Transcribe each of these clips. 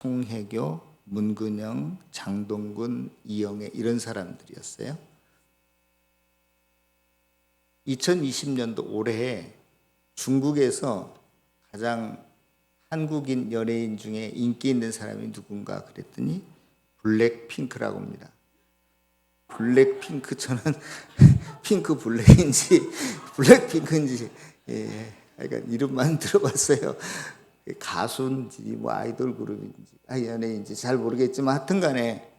송혜교, 문근영, 장동근, 이영애 이런 사람들이었어요. 2020년도 올해 중국에서 가장 한국인 연예인 중에 인기 있는 사람이 누군가 그랬더니 블랙핑크라고 합니다. 블랙핑크, 저는 핑크 블랙인지 블랙핑크인지 그러니까 이름만 들어봤어요. 가수인지 뭐 아이돌 그룹인지 연예인인지 잘 모르겠지만 하여튼간에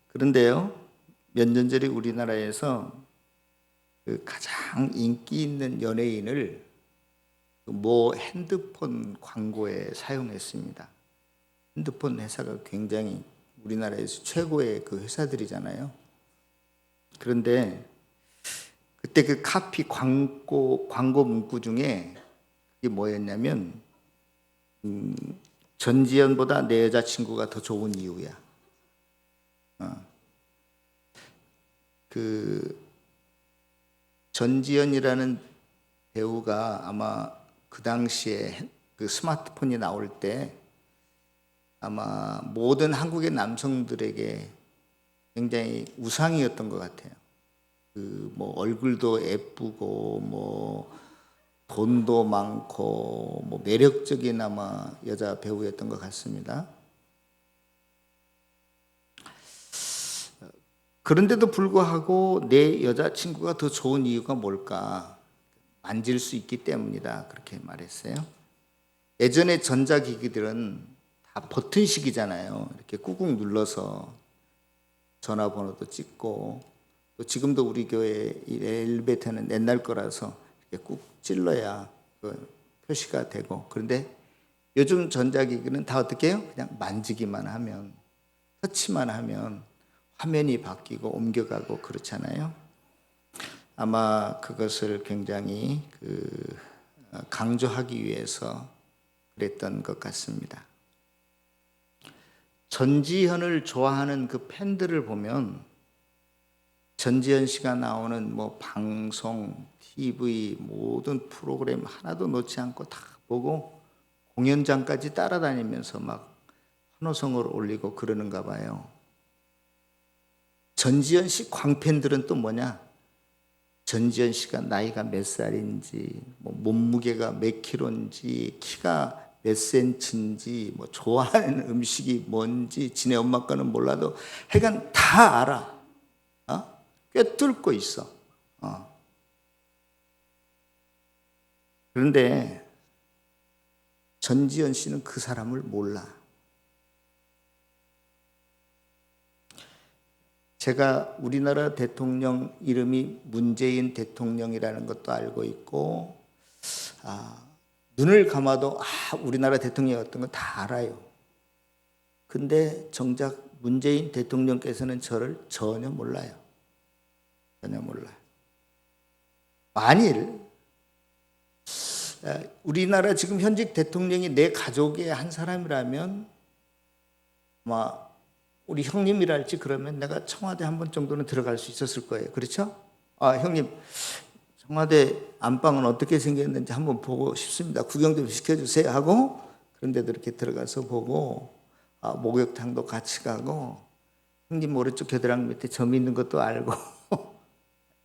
그런데요, 몇 년 전에 우리나라에서 그 가장 인기 있는 연예인을 모 핸드폰 광고에 사용했습니다. 핸드폰 회사가 굉장히 우리나라에서 최고의 그 회사들이잖아요. 그런데 그때 그 카피 광고 문구 중에 그게 뭐였냐면 전지현보다 내 여자친구가 더 좋은 이유야. 그 전지현이라는 배우가 아마 그 당시에 그 스마트폰이 나올 때 아마 모든 한국의 남성들에게 굉장히 우상이었던 것 같아요. 그 뭐 얼굴도 예쁘고 뭐 돈도 많고 뭐 매력적인 아마 여자 배우였던 것 같습니다. 그런데도 불구하고 내 여자친구가 더 좋은 이유가 뭘까? 만질 수 있기 때문이다. 그렇게 말했어요. 예전에 전자기기들은 다 버튼식이잖아요. 이렇게 꾹꾹 눌러서 전화번호도 찍고, 또 지금도 우리 교회 엘리베이터는 옛날 거라서 이렇게 꾹 찔러야 그 표시가 되고, 그런데 요즘 전자기기는 다 어떻게 해요? 그냥 만지기만 하면, 터치만 하면 화면이 바뀌고 옮겨가고 그렇잖아요. 아마 그것을 굉장히 강조하기 위해서 그랬던 것 같습니다. 전지현을 좋아하는 그 팬들을 보면 전지현 씨가 나오는 뭐 방송, TV 모든 프로그램 하나도 놓지 않고 다 보고 공연장까지 따라다니면서 막 환호성을 올리고 그러는가 봐요. 전지현 씨 광팬들은 또 뭐냐? 전지현 씨가 나이가 몇 살인지, 뭐 몸무게가 몇 킬로인지, 키가 몇 센치인지, 뭐 좋아하는 음식이 뭔지, 지네 엄마 거는 몰라도 하여간 다 알아. 꿰뚫고 있어. 그런데 전지현 씨는 그 사람을 몰라. 제가 우리나라 대통령 이름이 문재인 대통령이라는 것도 알고 있고, 눈을 감아도 우리나라 대통령이었던 건 다 알아요. 근데 정작 문재인 대통령께서는 저를 전혀 몰라요. 전혀 몰라요. 만일 우리나라 지금 현직 대통령이 내 가족의 한 사람이라면 아마 우리 형님이랄지 그러면 내가 청와대 한 번 정도는 들어갈 수 있었을 거예요. 그렇죠? 형님, 청와대 안방은 어떻게 생겼는지 한번 보고 싶습니다. 구경 좀 시켜주세요 하고, 그런데도 이렇게 들어가서 보고, 목욕탕도 같이 가고, 형님 오른쪽 겨드랑이 밑에 점 있는 것도 알고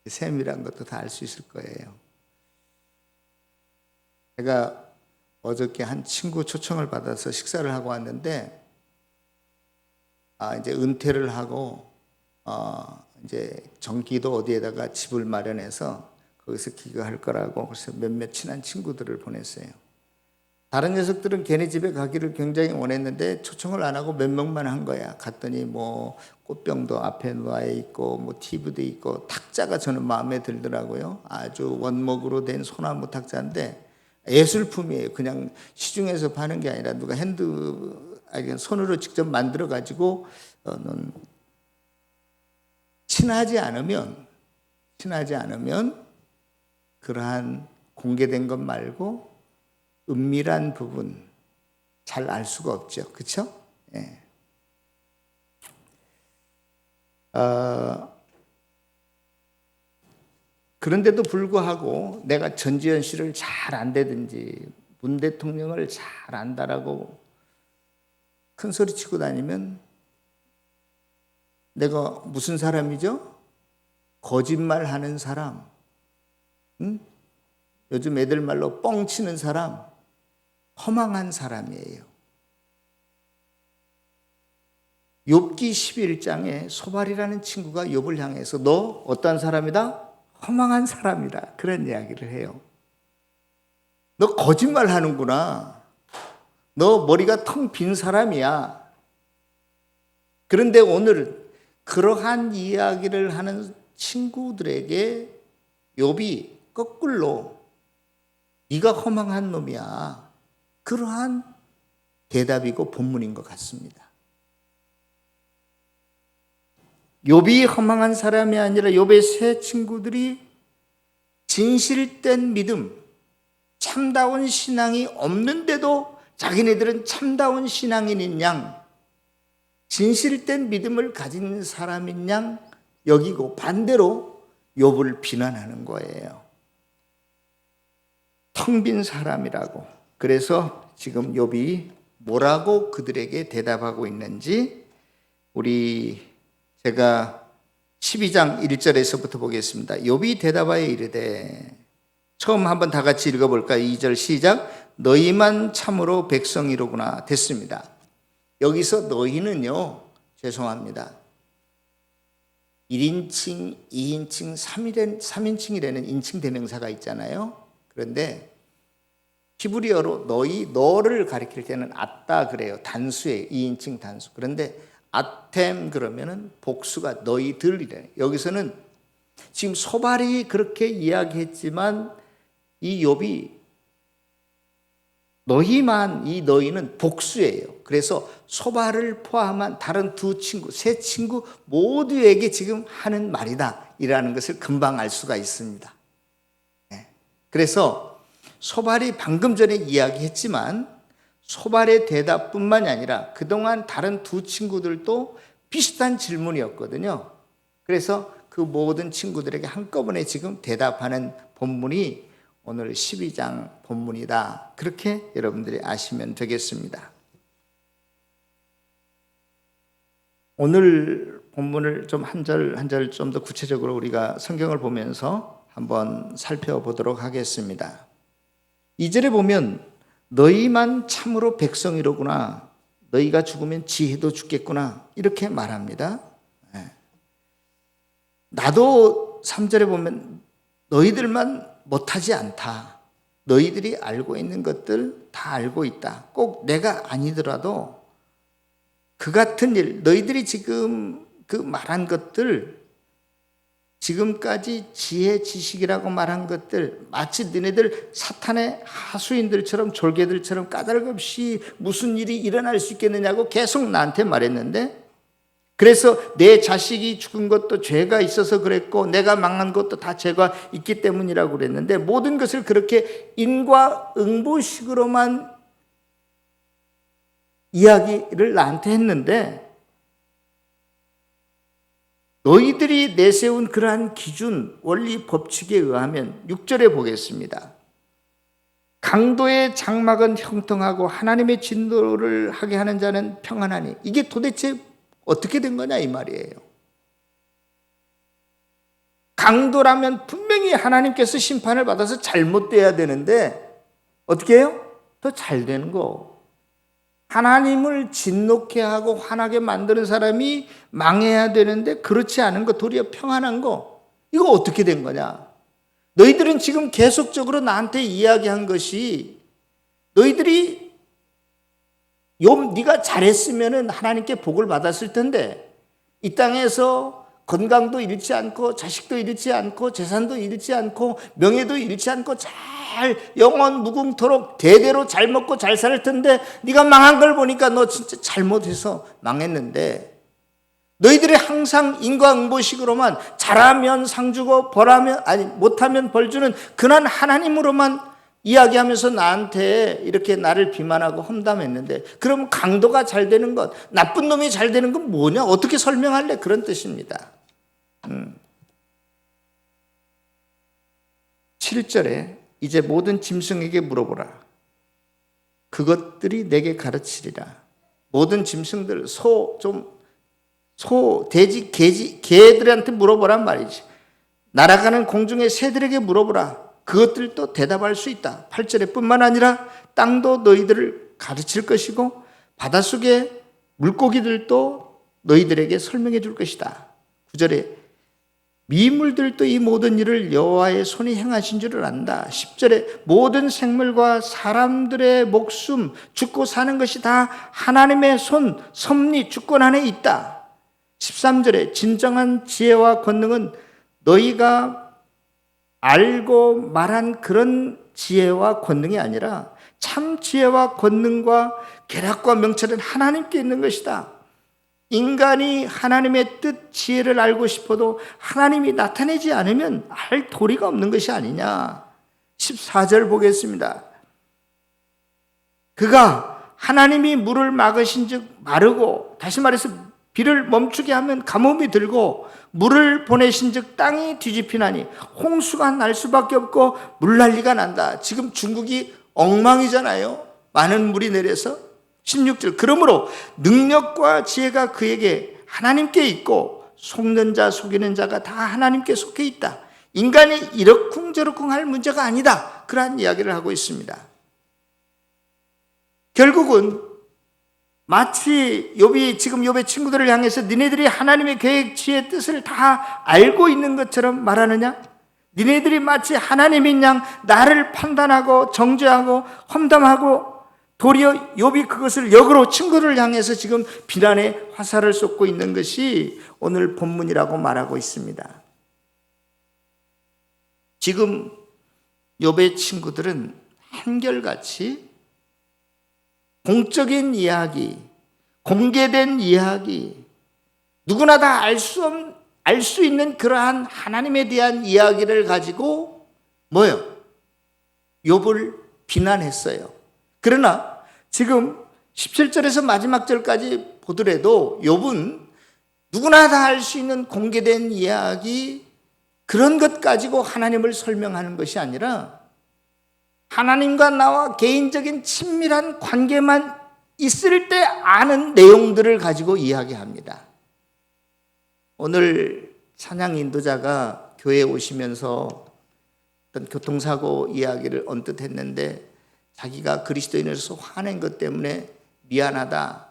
세밀한 것도 다 알 수 있을 거예요. 제가 어저께 한 친구 초청을 받아서 식사를 하고 왔는데, 이제 은퇴를 하고 이제 경기도 어디에다가 집을 마련해서 거기서 기거할 거라고 그래서 몇몇 친한 친구들을 보냈어요. 다른 녀석들은 걔네 집에 가기를 굉장히 원했는데 초청을 안 하고 몇 명만 한 거야. 갔더니 뭐 꽃병도 앞에 놓아 있고 뭐 TV도 있고, 탁자가 저는 마음에 들더라고요. 아주 원목으로 된 소나무 탁자인데 예술품이에요. 그냥 시중에서 파는 게 아니라 누가 손으로 직접 만들어 가지고 친하지 않으면 그러한 공개된 것 말고 은밀한 부분 잘 알 수가 없죠. 그렇죠? 예. 그런데도 불구하고 내가 전지현 씨를 잘 안다든지 문 대통령을 잘 안다라고 큰 소리 치고 다니면 내가 무슨 사람이죠? 거짓말하는 사람, 응? 요즘 애들 말로 뻥치는 사람, 허망한 사람이에요. 욥기 11장에 소발이라는 친구가 욥을 향해서 너 어떤 사람이다? 허망한 사람이다. 그런 이야기를 해요. 너 거짓말 하는구나. 너 머리가 텅 빈 사람이야. 그런데 오늘 그러한 이야기를 하는 친구들에게 욥이 거꾸로 네가 허망한 놈이야. 그러한 대답이고 본문인 것 같습니다. 욥이 허망한 사람이 아니라 욥의 세 친구들이 진실된 믿음, 참다운 신앙이 없는데도 자기네들은 참다운 신앙인인 양, 진실된 믿음을 가진 사람인 양 여기고 반대로 욥을 비난하는 거예요. 텅 빈 사람이라고. 그래서 지금 욥이 뭐라고 그들에게 대답하고 있는지 제가 12장 1절에서부터 보겠습니다. 욥이 대답하여 이르되, 처음 한번 다 같이 읽어볼까요? 2절 시작. 너희만 참으로 백성이로구나. 됐습니다. 여기서 너희는요, 죄송합니다. 1인칭, 2인칭, 3인칭이라는 인칭 대명사가 있잖아요. 그런데 히브리어로 너를 가리킬 때는 아따 그래요. 단수예요. 2인칭 단수. 그런데 아템 그러면은 복수가 너희들이래. 여기서는 지금 소발이 그렇게 이야기했지만 이 욥이 이 너희는 복수예요. 그래서 소발을 포함한 다른 세 친구 모두에게 지금 하는 말이다. 이라는 것을 금방 알 수가 있습니다. 그래서 소발이 방금 전에 이야기했지만 소발의 대답뿐만이 아니라 그동안 다른 두 친구들도 비슷한 질문이었거든요. 그래서 그 모든 친구들에게 한꺼번에 지금 대답하는 본문이 오늘 12장 본문이다. 그렇게 여러분들이 아시면 되겠습니다. 오늘 본문을 좀 한 절 한 절 좀 더 구체적으로 우리가 성경을 보면서 한번 살펴보도록 하겠습니다. 2절에 보면 너희만 참으로 백성이로구나. 너희가 죽으면 지혜도 죽겠구나. 이렇게 말합니다. 나도 3절에 보면 너희들만 못하지 않다. 너희들이 알고 있는 것들 다 알고 있다. 꼭 내가 아니더라도 그 같은 일, 너희들이 지금 그 말한 것들, 지금까지 지혜, 지식이라고 말한 것들, 마치 너희들 사탄의 하수인들처럼 졸개들처럼 까닭없이 무슨 일이 일어날 수 있겠느냐고 계속 나한테 말했는데, 그래서 내 자식이 죽은 것도 죄가 있어서 그랬고 내가 망한 것도 다 죄가 있기 때문이라고 그랬는데, 모든 것을 그렇게 인과응보식으로만 이야기를 나한테 했는데, 너희들이 내세운 그러한 기준, 원리, 법칙에 의하면 6절에 보겠습니다. 강도의 장막은 형통하고 하나님의 진노를 하게 하는 자는 평안하니. 이게 도대체 어떻게 된 거냐 이 말이에요. 강도라면 분명히 하나님께서 심판을 받아서 잘못돼야 되는데 어떻게 해요? 더 잘 되는 거. 하나님을 진노케 하고 화나게 만드는 사람이 망해야 되는데 그렇지 않은 거, 도리어 평안한 거. 이거 어떻게 된 거냐? 너희들은 지금 계속적으로 나한테 이야기한 것이, 너희들이 욥 네가 잘했으면은 하나님께 복을 받았을 텐데, 이 땅에서 건강도 잃지 않고 자식도 잃지 않고 재산도 잃지 않고 명예도 잃지 않고 잘 영원 무궁토록 대대로 잘 먹고 잘 살 텐데 네가 망한 걸 보니까 너 진짜 잘못해서 망했는데, 너희들이 항상 인과응보식으로만 잘하면 상 주고 못하면 벌 주는 그런 하나님으로만 이야기하면서 나한테 이렇게 나를 비난하고 험담했는데, 그럼 강도가 잘 되는 것, 나쁜 놈이 잘 되는 건 뭐냐? 어떻게 설명할래? 그런 뜻입니다. 7절에 이제 모든 짐승에게 물어보라. 그것들이 내게 가르치리라. 모든 짐승들, 소, 돼지, 개들한테 물어보란 말이지. 날아가는 공중의 새들에게 물어보라. 그것들도 대답할 수 있다. 8절에 뿐만 아니라 땅도 너희들을 가르칠 것이고 바닷속의 물고기들도 너희들에게 설명해 줄 것이다. 9절에 미물들도 이 모든 일을 여호와의 손이 행하신 줄을 안다. 10절에 모든 생물과 사람들의 목숨, 죽고 사는 것이 다 하나님의 손, 섭리, 주권 안에 있다. 13절에 진정한 지혜와 권능은 너희가 알고 말한 그런 지혜와 권능이 아니라 참 지혜와 권능과 계략과 명철은 하나님께 있는 것이다. 인간이 하나님의 뜻, 지혜를 알고 싶어도 하나님이 나타내지 않으면 알 도리가 없는 것이 아니냐. 14절 보겠습니다. 그가 하나님이 물을 막으신 즉 마르고, 다시 말해서 비를 멈추게 하면 가뭄이 들고, 물을 보내신 즉 땅이 뒤집히나니 홍수가 날 수밖에 없고 물난리가 난다. 지금 중국이 엉망이잖아요. 많은 물이 내려서. 16절 그러므로 능력과 지혜가 그에게 하나님께 있고 속는 자 속이는 자가 다 하나님께 속해 있다. 인간이 이러쿵저러쿵 할 문제가 아니다. 그러한 이야기를 하고 있습니다. 결국은 마치 지금 욥의 친구들을 향해서 니네들이 하나님의 계획, 지혜, 뜻을 다 알고 있는 것처럼 말하느냐? 니네들이 마치 하나님인 양 나를 판단하고 정죄하고 험담하고, 도리어 욥이 그것을 역으로 친구를 향해서 지금 비난의 화살을 쏟고 있는 것이 오늘 본문이라고 말하고 있습니다. 지금 욥의 친구들은 한결같이 공적인 이야기, 공개된 이야기, 누구나 다 알 수 있는 그러한 하나님에 대한 이야기를 가지고 욥을 비난했어요. 그러나 지금 17절에서 마지막 절까지 보더라도 욥은 누구나 다 알 수 있는 공개된 이야기, 그런 것 가지고 하나님을 설명하는 것이 아니라 하나님과 나와 개인적인 친밀한 관계만 있을 때 아는 내용들을 가지고 이야기합니다. 오늘 찬양 인도자가 교회에 오시면서 어떤 교통사고 이야기를 언뜻 했는데, 자기가 그리스도인으로서 화낸 것 때문에 미안하다,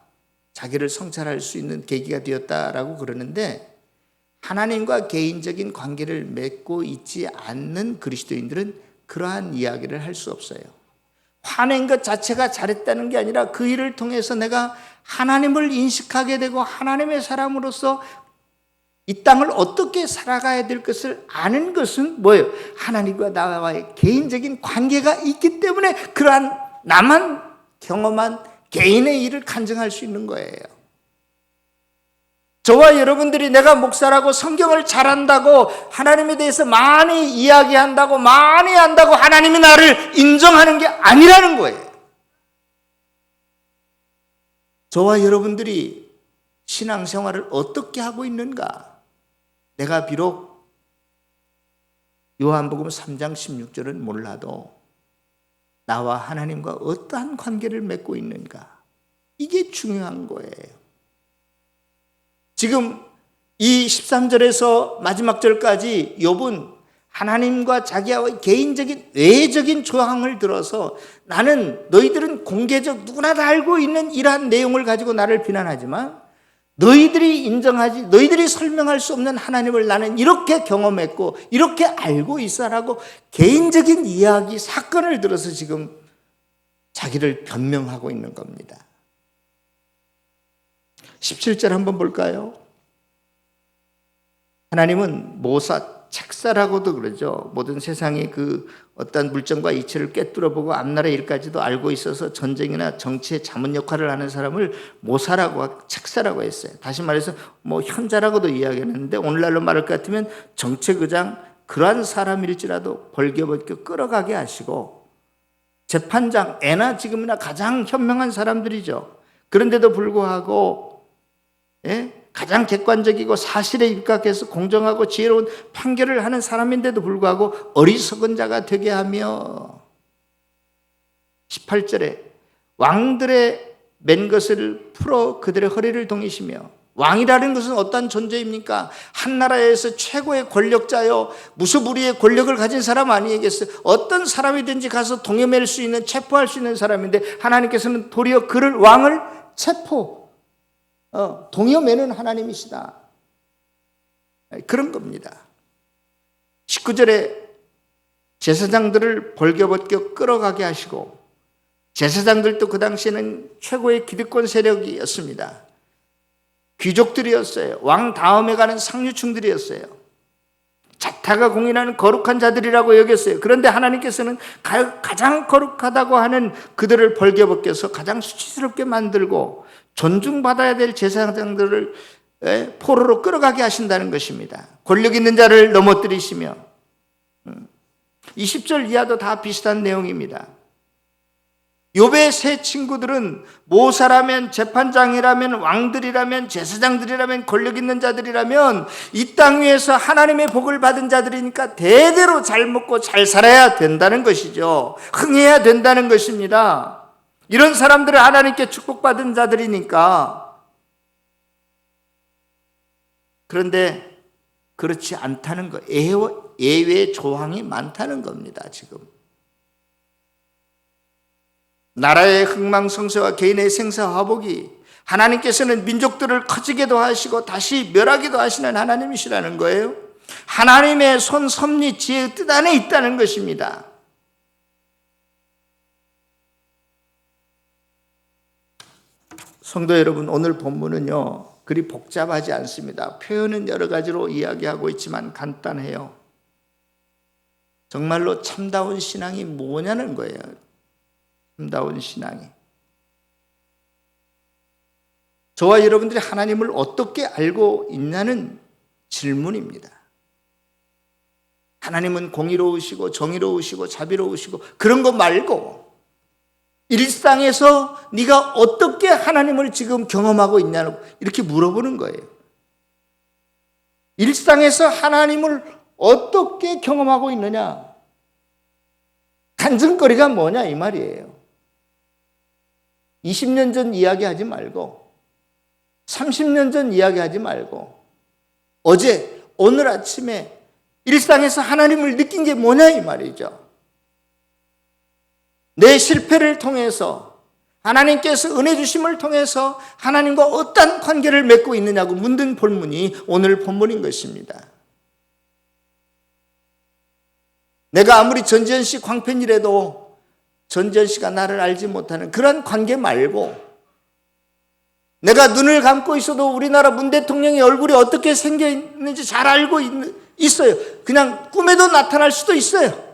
자기를 성찰할 수 있는 계기가 되었다라고 그러는데, 하나님과 개인적인 관계를 맺고 있지 않는 그리스도인들은 그러한 이야기를 할 수 없어요. 화낸 것 자체가 잘했다는 게 아니라 그 일을 통해서 내가 하나님을 인식하게 되고 하나님의 사람으로서 이 땅을 어떻게 살아가야 될 것을 아는 것은 하나님과 나와의 개인적인 관계가 있기 때문에 그러한 나만 경험한 개인의 일을 간증할 수 있는 거예요. 저와 여러분들이 내가 목사라고 성경을 잘 안다고 하나님에 대해서 많이 이야기한다고 많이 안다고 하나님이 나를 인정하는 게 아니라는 거예요. 저와 여러분들이 신앙생활을 어떻게 하고 있는가? 내가 비록 요한복음 3장 16절은 몰라도 나와 하나님과 어떠한 관계를 맺고 있는가? 이게 중요한 거예요. 지금 이 13절에서 마지막 절까지 욥은 하나님과 자기와의 개인적인 외적인 조항을 들어서 나는 너희들은 공개적 누구나 다 알고 있는 이러한 내용을 가지고 나를 비난하지만 너희들이 인정하지, 너희들이 설명할 수 없는 하나님을 나는 이렇게 경험했고 이렇게 알고 있어라고 개인적인 이야기, 사건을 들어서 지금 자기를 변명하고 있는 겁니다. 17절 한번 볼까요? 하나님은 모사, 책사라고도 그러죠. 모든 세상의 그 어떤 물정과 이치를 꿰뚫어보고 앞나라 일까지도 알고 있어서 전쟁이나 정치의 자문 역할을 하는 사람을 모사라고, 책사라고 했어요. 다시 말해서 현자라고도 이야기했는데 오늘날로 말할 것 같으면 정책의장, 그러한 사람일지라도 벌겨벌겨 끌어가게 하시고, 재판장, 애나 지금이나 가장 현명한 사람들이죠. 그런데도 불구하고 가장 객관적이고 사실에 입각해서 공정하고 지혜로운 판결을 하는 사람인데도 불구하고 어리석은 자가 되게 하며, 18절에 왕들의 맨 것을 풀어 그들의 허리를 동이시며, 왕이라는 것은 어떤 존재입니까? 한 나라에서 최고의 권력자요, 무소불위의 권력을 가진 사람 아니겠어요? 어떤 사람이든지 가서 동여맬 수 있는, 체포할 수 있는 사람인데, 하나님께서는 도리어 그를, 왕을 동여매는 하나님이시다. 그런 겁니다. 19절에 제사장들을 벌겨벗겨 끌어가게 하시고, 제사장들도 그 당시에는 최고의 기득권 세력이었습니다. 귀족들이었어요. 왕 다음에 가는 상류층들이었어요. 자타가 공인하는 거룩한 자들이라고 여겼어요. 그런데 하나님께서는 가장 거룩하다고 하는 그들을 벌겨벗겨서 가장 수치스럽게 만들고 존중받아야 될 제사장들을 포로로 끌어가게 하신다는 것입니다. 권력 있는 자를 넘어뜨리시며, 20절 이하도 다 비슷한 내용입니다. 욥의 세 친구들은 모사라면, 재판장이라면, 왕들이라면, 제사장들이라면, 권력 있는 자들이라면 이 땅 위에서 하나님의 복을 받은 자들이니까 대대로 잘 먹고 잘 살아야 된다는 것이죠. 흥해야 된다는 것입니다. 이런 사람들은 하나님께 축복받은 자들이니까. 그런데 그렇지 않다는 거, 예외 조항이 많다는 겁니다. 지금 나라의 흥망성쇠와 개인의 생사화복이, 하나님께서는 민족들을 커지게도 하시고 다시 멸하기도 하시는 하나님이시라는 거예요. 하나님의 손, 섭리, 지혜의 뜻 안에 있다는 것입니다. 성도 여러분, 오늘 본문은요 그리 복잡하지 않습니다. 표현은 여러 가지로 이야기하고 있지만 간단해요. 정말로 참다운 신앙이 뭐냐는 거예요. 참다운 신앙이. 저와 여러분들이 하나님을 어떻게 알고 있냐는 질문입니다. 하나님은 공의로우시고 정의로우시고 자비로우시고 그런 거 말고 일상에서 네가 어떻게 하나님을 지금 경험하고 있냐고 이렇게 물어보는 거예요. 일상에서 하나님을 어떻게 경험하고 있느냐, 간증거리가 뭐냐 이 말이에요. 20년 전 이야기하지 말고 30년 전 이야기하지 말고 어제 오늘 아침에 일상에서 하나님을 느낀 게 뭐냐 이 말이죠. 내 실패를 통해서 하나님께서 은혜 주심을 통해서 하나님과 어떤 관계를 맺고 있느냐고 묻는 본문이 오늘 본문인 것입니다. 내가 아무리 전지현 씨 광팬이라도 전지현 씨가 나를 알지 못하는 그런 관계 말고, 내가 눈을 감고 있어도 우리나라 문 대통령의 얼굴이 어떻게 생겨 있는지 잘 알고 있어요. 그냥 꿈에도 나타날 수도 있어요.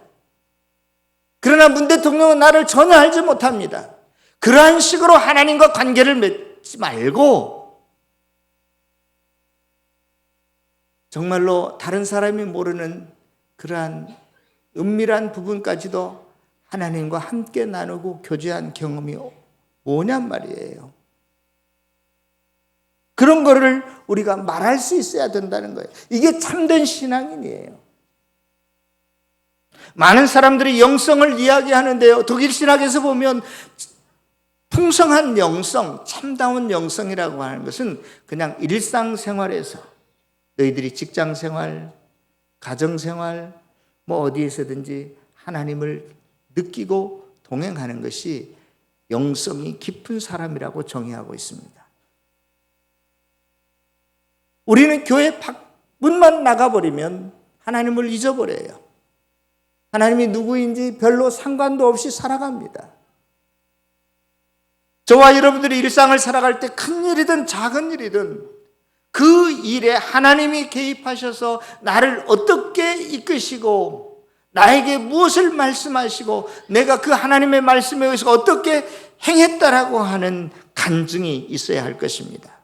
그러나 문 대통령은 나를 전혀 알지 못합니다. 그러한 식으로 하나님과 관계를 맺지 말고 정말로 다른 사람이 모르는 그러한 은밀한 부분까지도 하나님과 함께 나누고 교제한 경험이 뭐냔 말이에요. 그런 거를 우리가 말할 수 있어야 된다는 거예요. 이게 참된 신앙인이에요. 많은 사람들이 영성을 이야기하는데요, 독일 신학에서 보면 풍성한 영성, 참다운 영성이라고 하는 것은 그냥 일상생활에서 너희들이 직장생활, 가정생활, 어디에서든지 하나님을 느끼고 동행하는 것이 영성이 깊은 사람이라고 정의하고 있습니다. 우리는 교회 문만 나가버리면 하나님을 잊어버려요. 하나님이 누구인지 별로 상관도 없이 살아갑니다. 저와 여러분들이 일상을 살아갈 때 큰 일이든 작은 일이든 그 일에 하나님이 개입하셔서 나를 어떻게 이끄시고 나에게 무엇을 말씀하시고 내가 그 하나님의 말씀에 의해서 어떻게 행했다라고 하는 간증이 있어야 할 것입니다.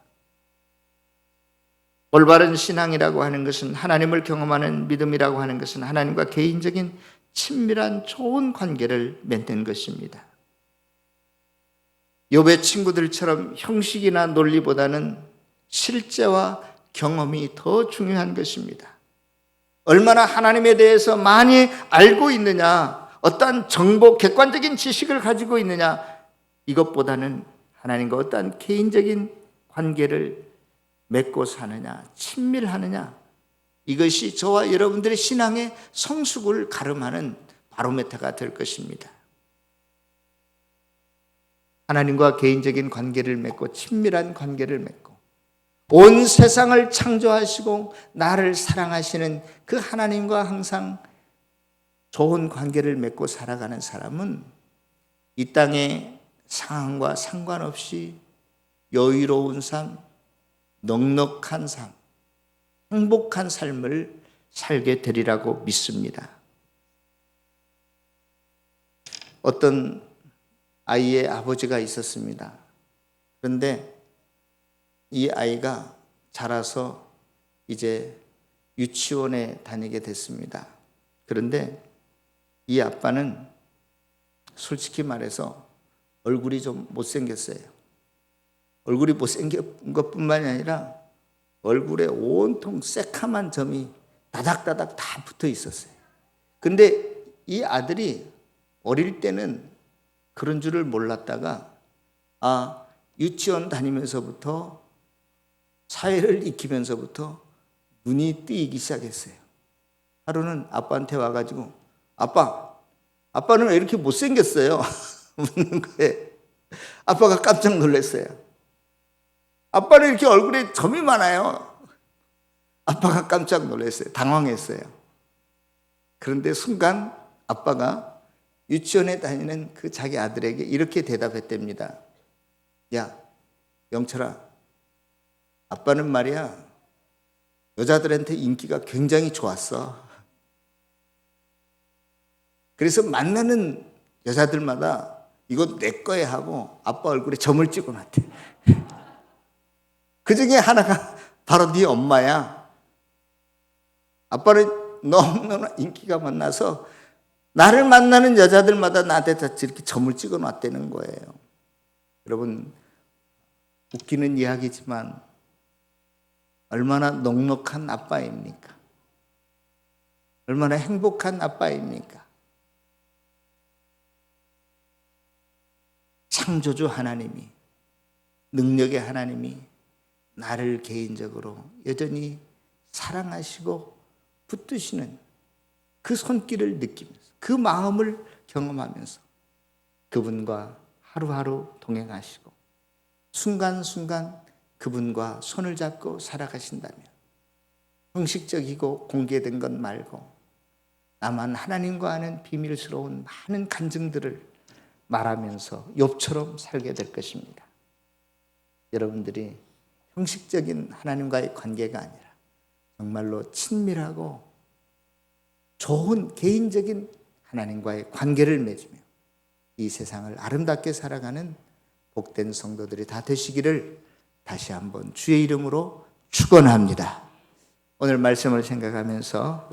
올바른 신앙이라고 하는 것은, 하나님을 경험하는 믿음이라고 하는 것은 하나님과 개인적인 친밀한 좋은 관계를 맺는 것입니다. 욥의 친구들처럼 형식이나 논리보다는 실제와 경험이 더 중요한 것입니다. 얼마나 하나님에 대해서 많이 알고 있느냐, 어떠한 정보, 객관적인 지식을 가지고 있느냐, 이것보다는 하나님과 어떠한 개인적인 관계를 맺고 사느냐, 친밀하느냐, 이것이 저와 여러분들의 신앙의 성숙을 가름하는 바로메터가 될 것입니다. 하나님과 개인적인 관계를 맺고 친밀한 관계를 맺고 온 세상을 창조하시고 나를 사랑하시는 그 하나님과 항상 좋은 관계를 맺고 살아가는 사람은 이 땅의 상황과 상관없이 여유로운 삶, 넉넉한 삶, 행복한 삶을 살게 되리라고 믿습니다. 어떤 아이의 아버지가 있었습니다. 그런데 이 아이가 자라서 이제 유치원에 다니게 됐습니다. 그런데 이 아빠는 솔직히 말해서 얼굴이 좀 못생겼어요. 얼굴이 못생긴 것뿐만이 아니라 얼굴에 온통 새카만 점이 다닥다닥 다 붙어 있었어요. 근데 이 아들이 어릴 때는 그런 줄을 몰랐다가 유치원 다니면서부터 사회를 익히면서부터 눈이 뜨이기 시작했어요. 하루는 아빠한테 와가지고 아빠는 왜 이렇게 못생겼어요? 묻는 거예요. 아빠가 깜짝 놀랐어요. 아빠는 이렇게 얼굴에 점이 많아요. 아빠가 깜짝 놀랐어요. 당황했어요. 그런데 순간 아빠가 유치원에 다니는 그 자기 아들에게 이렇게 대답했답니다. 야, 영철아, 아빠는 말이야 여자들한테 인기가 굉장히 좋았어. 그래서 만나는 여자들마다 이거 내 거야 하고 아빠 얼굴에 점을 찍어놨대. 그 중에 하나가 바로 네 엄마야. 아빠는 너무너무 인기가 많아서 나를 만나는 여자들마다 나한테 다 이렇게 점을 찍어놨다는 거예요. 여러분, 웃기는 이야기지만 얼마나 넉넉한 아빠입니까? 얼마나 행복한 아빠입니까? 창조주 하나님이, 능력의 하나님이 나를 개인적으로 여전히 사랑하시고 붙드시는 그 손길을 느끼면서 그 마음을 경험하면서 그분과 하루하루 동행하시고 순간순간 그분과 손을 잡고 살아가신다면 형식적이고 공개된 것 말고 나만 하나님과 하는 비밀스러운 많은 간증들을 말하면서 욥처럼 살게 될 것입니다. 여러분들이 형식적인 하나님과의 관계가 아니라 정말로 친밀하고 좋은 개인적인 하나님과의 관계를 맺으며 이 세상을 아름답게 살아가는 복된 성도들이 다 되시기를 다시 한번 주의 이름으로 축원합니다. 오늘 말씀을 생각하면서